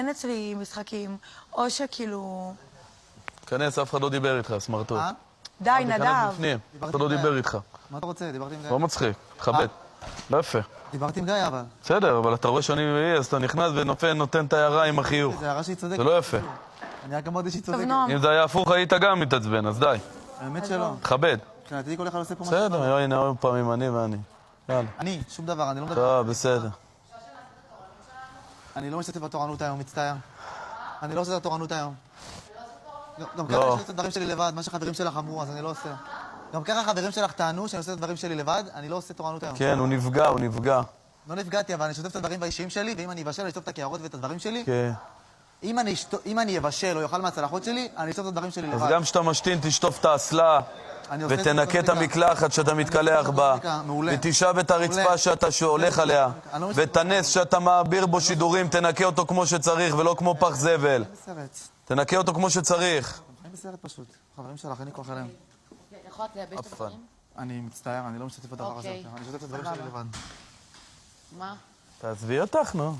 אין אצלי משחקים, או שכאילו... כנס, אף אחד לא דיבר איתך, סמרטוט. די, נדב. כנס בפנים, אף אחד לא דיבר איתך. מה אתה רוצה? דיברתי עם גיא. לא מצחיק, תכבד. לא יפה. דיברתי עם גיא, אבל. בסדר, אבל אתה רואה שאני אז אתה נכנס ונותן את ההערה עם החיוך. זה הערה שהיא צודקת. זה לא יפה. אני רק אמרתי שהיא צודקת. טוב, נועם. אם זה היה הפוך, היית גם מתעצבן, אז די. האמת שלא. תכבד. מבחינתי כל אחד עושה פה מה בסדר, הנה עוד פעמים אני ואני. יאללה. אני, שום דבר, אני לא מדבר. טוב, בסדר. אני לא משתתף בתורנות היום, מצטער. אני לא עושה את התורנות היום. גם ככה לא. אני עושה את הדברים שלי לבד, מה שחברים שלך אמרו, אז אני לא עושה. גם ככה חברים שלך טענו שאני עושה את הדברים שלי לבד, אני לא עושה תורנות היום. כן, הוא נפגע, הוא נפגע. לא נפגעתי, אבל אני אשתף את הדברים האישיים שלי, ואם אני אבשל, אני אשתף את הקערות ואת הדברים שלי. כן. אם אני אבשל או יאכל מהצלחות שלי, אני אשתף את הדברים שלי לבד. אז גם כשאתה משתין, תשטוף את האסלה, אני עושה את זה ותנקה את בטכניקה. המקלחת שאתה מתקלח בה, מעולה. ותשאב את הרצפה מעולה. שאתה הולך עליה, אני לא ואת הנס שאתה מעביר בו שידורים, תנקה אותו כמו שצריך, ולא כמו פח זבל. בסרט. תנקה אותו כמו שצריך. אני בסרט פשוט. חברים שלך, אין לי כוח אליהם. יכולת לייבש את הדברים? אני מצטער, אני לא משתתף בדבר הזה אוקיי. יותר. אני משתתף את הדברים שלי לבד. מה? תעזבי אותך, נו.